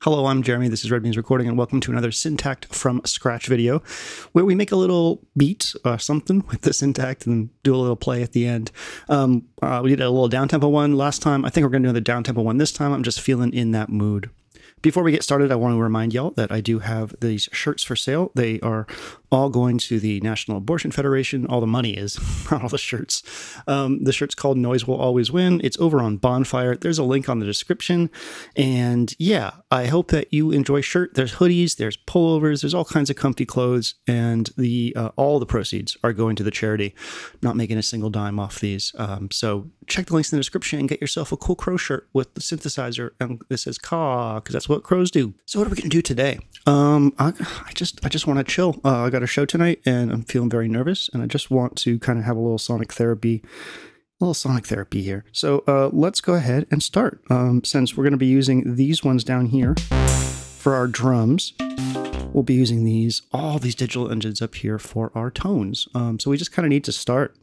Hello, I'm Jeremy. This is Red Beans Recording, and welcome to another Syntakt from Scratch video, where we make a little beat or something with the Syntakt and do a little play at the end. We did a little downtempo one last time. I think we're going to do the downtempo one this time. I'm just feeling in that mood. Before we get started, I want to remind y'all that I do have these shirts for sale. They are all going to the National Abortion Federation. All the money is, not all the shirts. The shirt's called Noise Will Always Win. It's over on Bonfire. There's a link on the description. And yeah, I hope that you enjoy shirt. There's hoodies, there's pullovers, there's all kinds of comfy clothes. And all the proceeds are going to the charity. Not making a single dime off these. So check the links in the description and get yourself a cool crow shirt with the synthesizer. And this says caw, because that's what crows do. So what are we going to do today? I just want to chill. I got a show tonight and I'm feeling very nervous, and I just want to kind of have a little sonic therapy here. So let's go ahead and start. Since we're going to be using these ones down here for our drums, we'll be using all these digital engines up here for our tones. So we just kind of need to start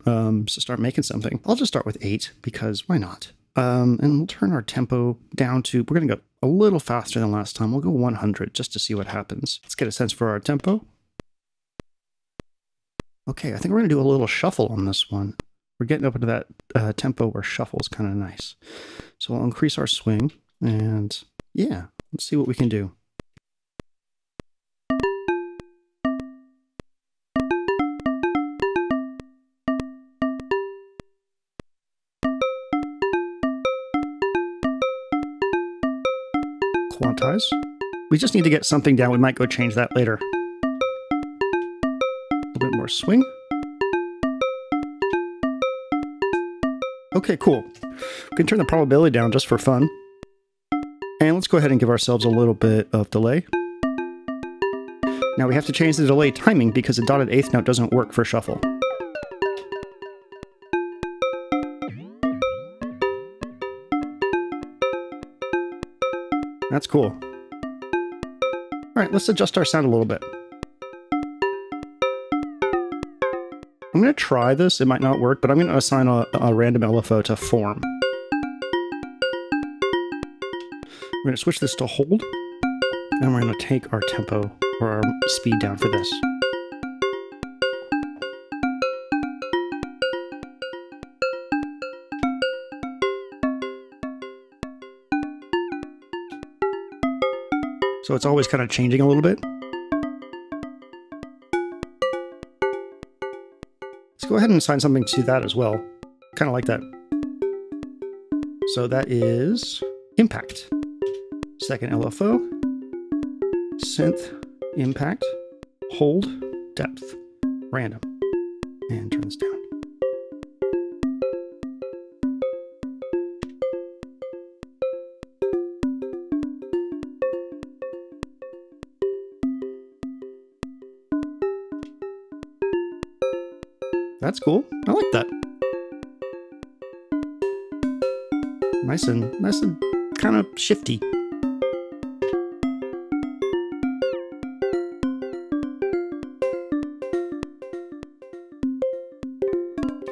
making something. I'll just start with 8 because why not? And we'll turn our tempo down to, we're going to go a little faster than last time. We'll go 100 just to see what happens. Let's get a sense for our tempo. Okay, I think we're going to do a little shuffle on this one. We're getting up into that tempo where shuffle is kind of nice. So we'll increase our swing, and yeah, let's see what we can do. Quantize. We just need to get something down. We might go change that later. A bit more swing. Okay, cool. We can turn the probability down just for fun. And let's go ahead and give ourselves a little bit of delay. Now we have to change the delay timing because the dotted eighth note doesn't work for shuffle. That's cool. All right, let's adjust our sound a little bit. I'm going to try this. It might not work, but I'm going to assign a random LFO to form. We're going to switch this to hold, and we're going to take our tempo or our speed down for this. So it's always kind of changing a little bit. Let's go ahead and assign something to that as well. Kind of like that. So that is impact. Second LFO, synth, impact, hold, depth, random, and turn this down. That's cool. I like that. Nice and kind of shifty.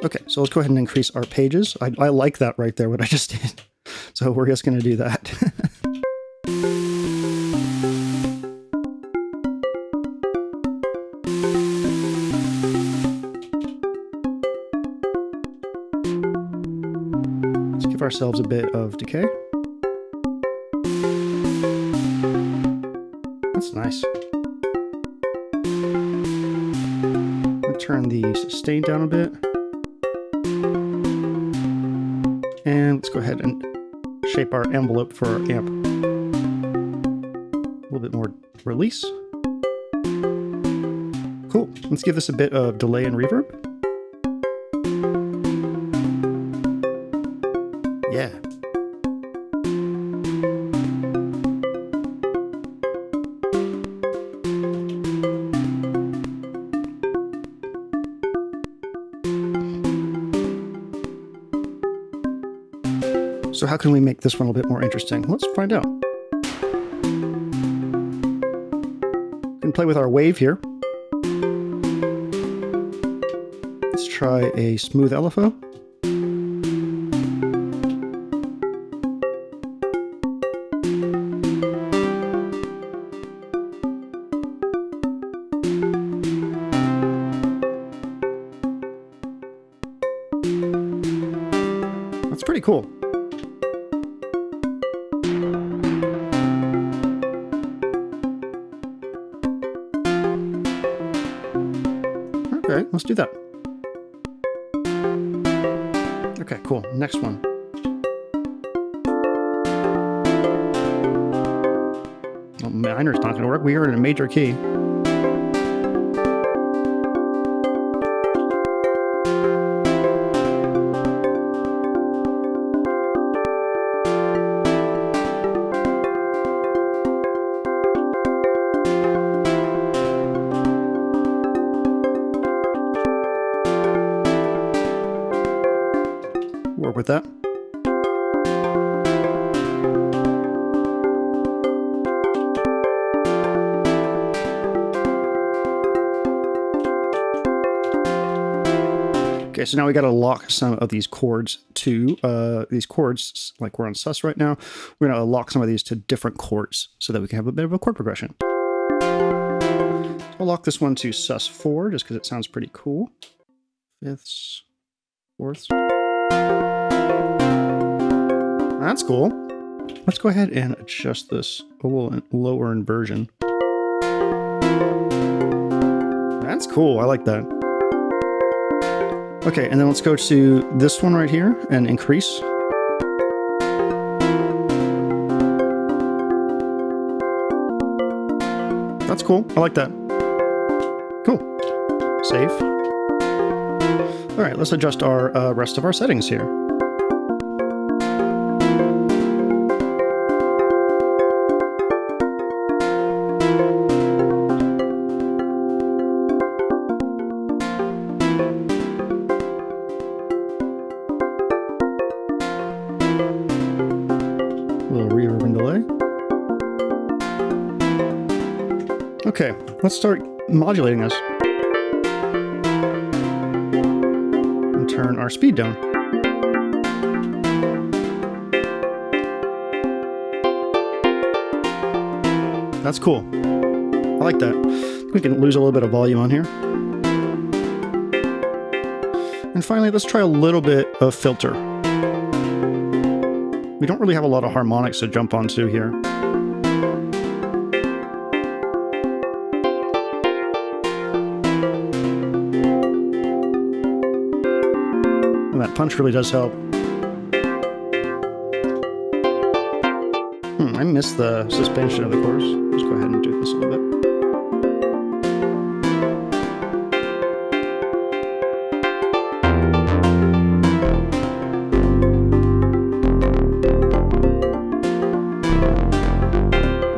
Okay, so let's go ahead and increase our pages. I like that right there, what I just did. So we're just going to do that. Give ourselves a bit of decay. That's nice. We'll turn the sustain down a bit. And let's go ahead and shape our envelope for our amp. A little bit more release. Cool. Let's give this a bit of delay and reverb. Yeah. So how can we make this one a little bit more interesting? Let's find out. We can play with our wave here. Let's try a smooth LFO. cool. Okay, let's do that. Okay, cool. Next one. Well, minor's not going to work. We are in a major key. Work with that. Okay, so now we got to lock some of these chords to these chords, like we're on sus right now. We're going to lock some of these to different chords so that we can have a bit of a chord progression. I'll lock this one to sus 4 just because it sounds pretty cool. Fifths, fourths. That's cool. Let's go ahead and adjust this a little lower inversion. That's cool. I like that. Okay, and then let's go to this one right here and increase. That's cool. I like that. Cool. Save. All right, let's adjust our rest of our settings here. Reverb and delay. Okay, let's start modulating this. And turn our speed down. That's cool. I like that. We can lose a little bit of volume on here. And finally, let's try a little bit of filter. We don't really have a lot of harmonics to jump onto here. And that punch really does help. I missed the suspension of the chorus. Let's go ahead and do this a little bit.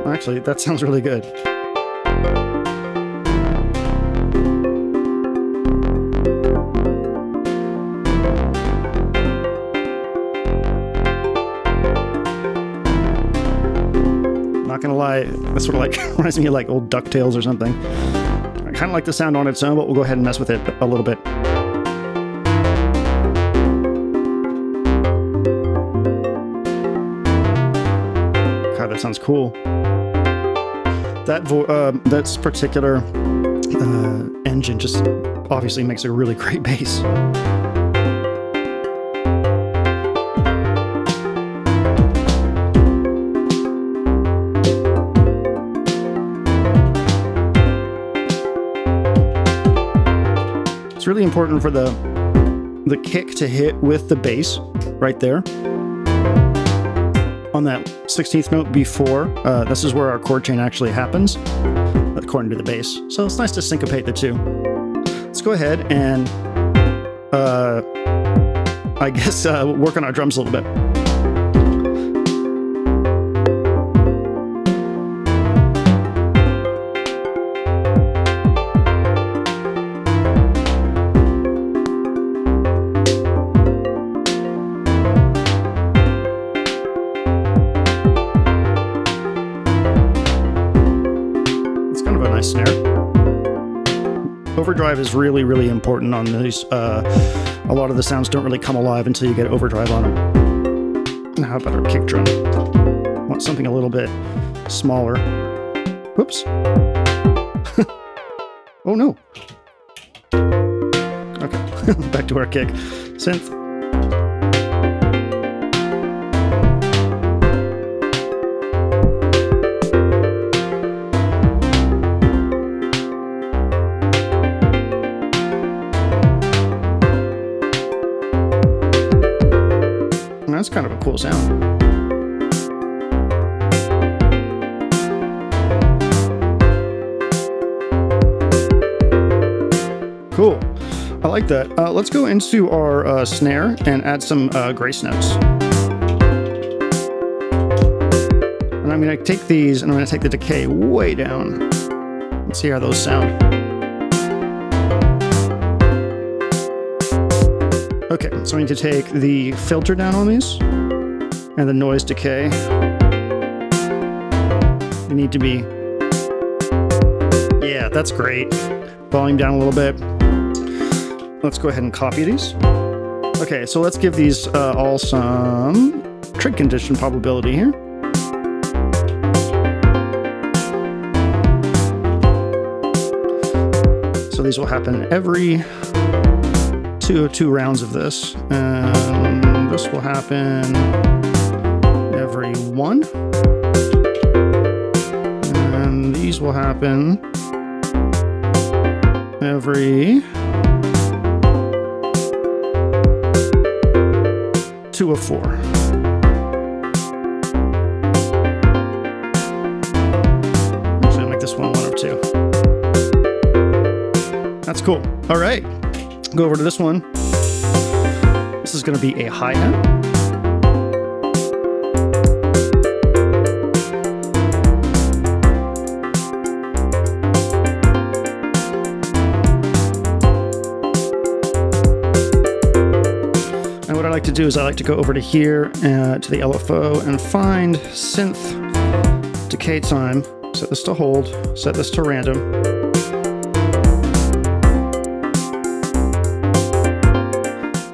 Actually, that sounds really good. Not gonna lie, that sort of like reminds me of like old DuckTales or something. I kind of like the sound on its own, but we'll go ahead and mess with it a little bit. God, that sounds cool. That particular engine just obviously makes a really great bass. It's really important for the kick to hit with the bass right there. On that 16th note before, this is where our chord chain actually happens, according to the bass. So it's nice to syncopate the two. Let's go ahead and, I guess, work on our drums a little bit. Snare. Overdrive is really, really important on these. A lot of the sounds don't really come alive until you get overdrive on them. Now, how about our kick drum? Want something a little bit smaller. Whoops. Oh no. Okay, back to our kick. Synth. cool sound. Cool. I like that. Let's go into our snare and add some grace notes. And I'm going to take these and I'm going to take the decay way down. Let's see how those sound. Okay, so we need to take the filter down on these and the noise decay. They need to be... Yeah, that's great. Volume down a little bit. Let's go ahead and copy these. Okay, so let's give these all some trig condition probability here. So these will happen every two rounds of this. And this will happen every one. And these will happen every 2 of 4. Actually, I'll make this one 1 of 2. That's cool. All right, go over to this one. This is going to be a hi-hat. And what I like to do is I like to go over to here to the LFO and find synth decay time. Set this to hold, set this to random.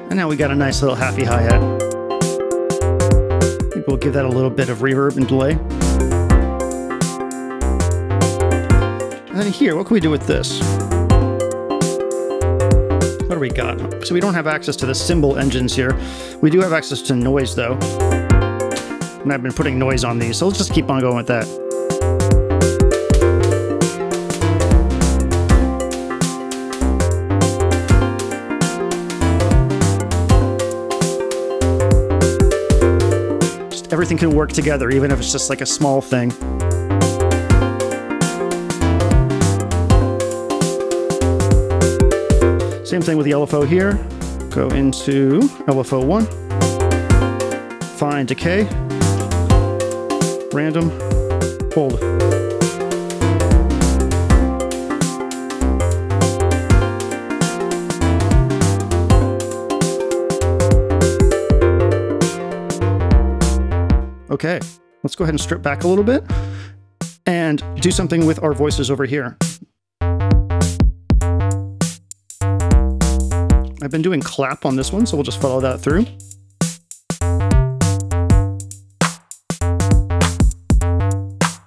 And now we got a nice little happy hi-hat. I think we'll give that a little bit of reverb and delay. And then here, what can we do with this? What do we got? So we don't have access to the cymbal engines here. We do have access to noise though. And I've been putting noise on these, so let's just keep on going with that. Just everything can work together, even if it's just like a small thing. Same thing with the LFO here. Go into LFO 1. Find decay. Random. Hold. Okay, let's go ahead and strip back a little bit and do something with our voices over here. I've been doing clap on this one, so we'll just follow that through.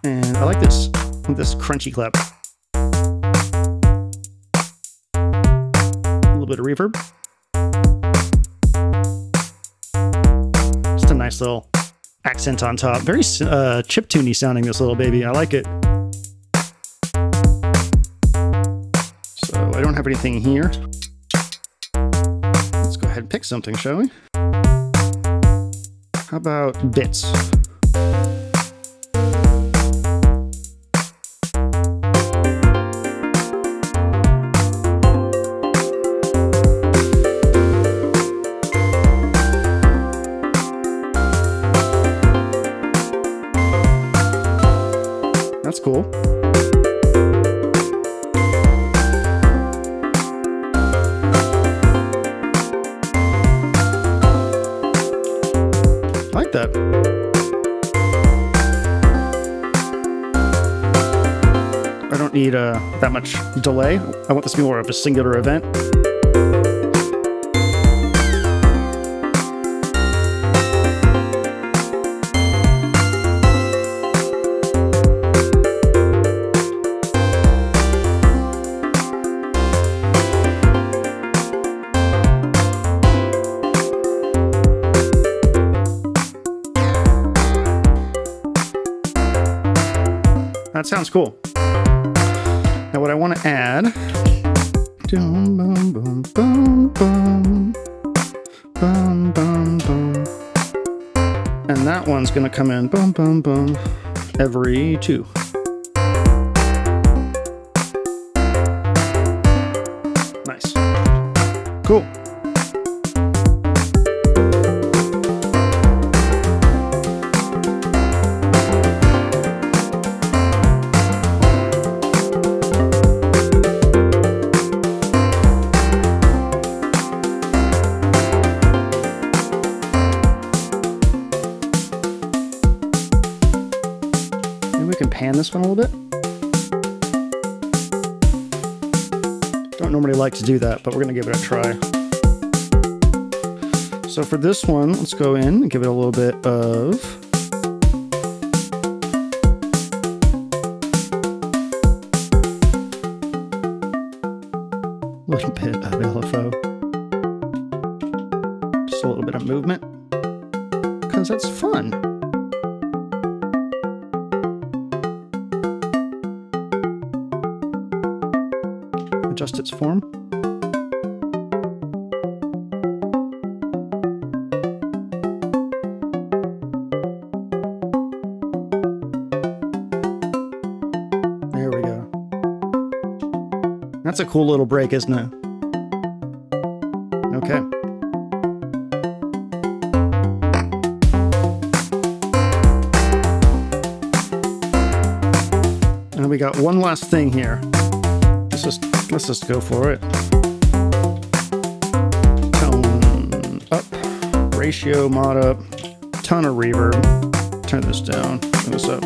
And I like this crunchy clap. A little bit of reverb. Just a nice little accent on top. Very chiptune-y sounding, this little baby. I like it. So I don't have anything here. Let's go ahead and pick something, shall we? How about bits? That's cool. I like that. I don't need that much delay. I want this to be more of a singular event. That sounds cool. Now what I want to add, boom, boom, boom, boom, boom, boom, boom, boom. And that one's gonna come in boom, boom, boom, every 2. Nice. Cool. We can pan this one a little bit. Don't normally like to do that, but we're going to give it a try. So for this one, let's go in and give it a little bit of LFO. Just a little bit of movement, because that's fun. Adjust its form. There we go. That's a cool little break, isn't it? Okay. And we got one last thing here. Let's just go for it. Tone up, ratio mod up, ton of reverb. Turn this down, turn this up.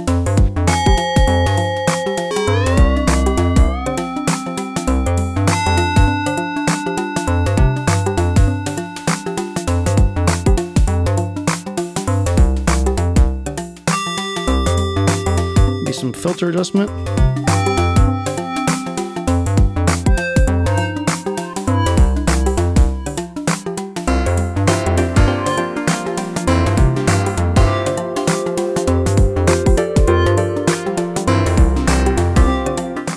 Maybe some filter adjustment.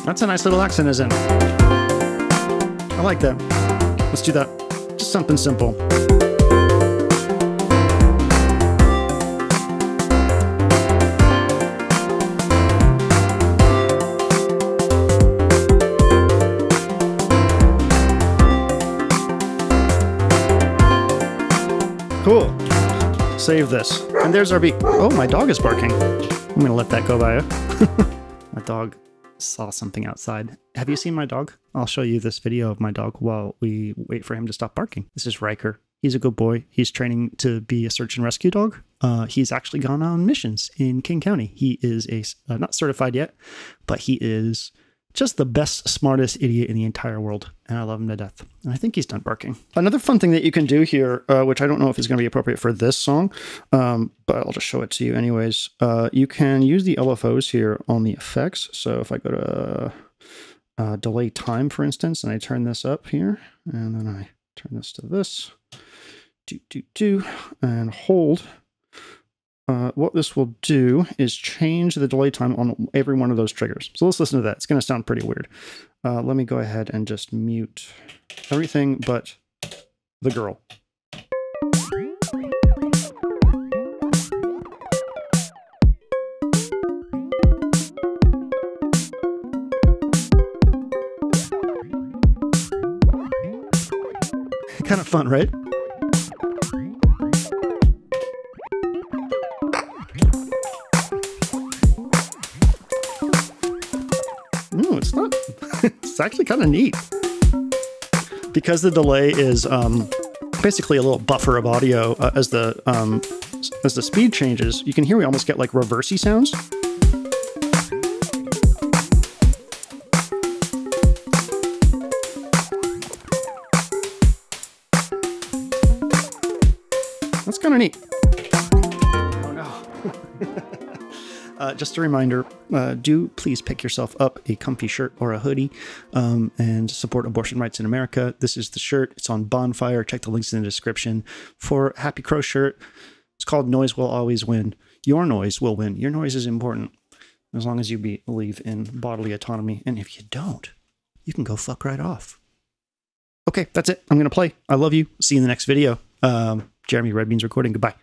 That's a nice little accent, isn't it? I like that. Let's do that. Just something simple. Cool. Save this. And there's our beat. Oh, my dog is barking. I'm gonna let that go by. My dog saw something outside. Have you seen my dog? I'll show you this video of my dog while we wait for him to stop barking. This is Riker. He's a good boy. He's training to be a search and rescue dog. He's actually gone on missions in King County. He is not certified yet, but he is just the best, smartest idiot in the entire world. And I love him to death. And I think he's done barking. Another fun thing that you can do here, which I don't know if is going to be appropriate for this song, but I'll just show it to you anyways. You can use the LFOs here on the effects. So if I go to delay time, for instance, and I turn this up here, and then I turn this to this, and hold. What this will do is change the delay time on every one of those triggers. So let's listen to that. It's going to sound pretty weird. Let me go ahead and just mute everything but the girl. Kind of fun, right? No, it's not. It's actually kind of neat. Because the delay is basically a little buffer of audio as the speed changes, you can hear we almost get like reversey sounds. That's kind of neat. Oh no. Just a reminder, do please pick yourself up a comfy shirt or a hoodie and support abortion rights in America. This is the shirt. It's on Bonfire. Check the links in the description. For Happy Crow shirt, it's called Noise Will Always Win. Your noise will win. Your noise is important as long as you believe in bodily autonomy. And if you don't, you can go fuck right off. Okay, that's it. I'm going to play. I love you. See you in the next video. Jeremy Red Beans recording. Goodbye.